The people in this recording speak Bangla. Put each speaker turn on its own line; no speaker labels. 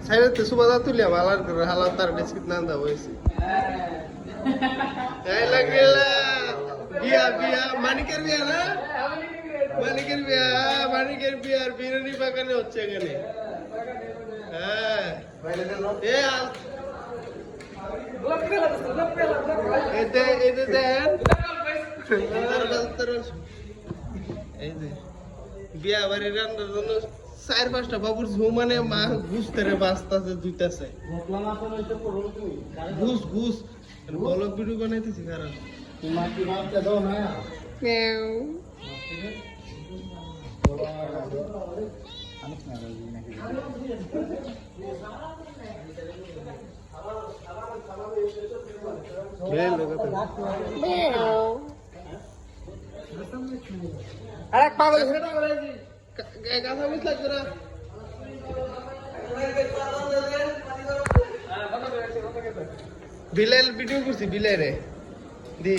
সাইডে সুবাদা তুলিয়া মালার করে হালাল তার বিস্কিট না দাও হয়েছে এই লাগিলা বিয়া বিয়া মানিকের বিয়া না মানিকের বিয়া আর বিরিয়ানি বাগানে হচ্ছে এখানে হ্যাঁ এতে দেন এই যে বিয়া বাড়ি রান্নার জন্য 4-5টা বাবুর ঝুমানে মা ঘুষতে রে বাঁচতেছে দুইটাছে ঘুষ বলক ভিডিও বানাইতেছি কারণ আরে পাগল সেটা করে কথা বুঝ লাগবে না বিলাল ভিডিও করছি বিলারে দি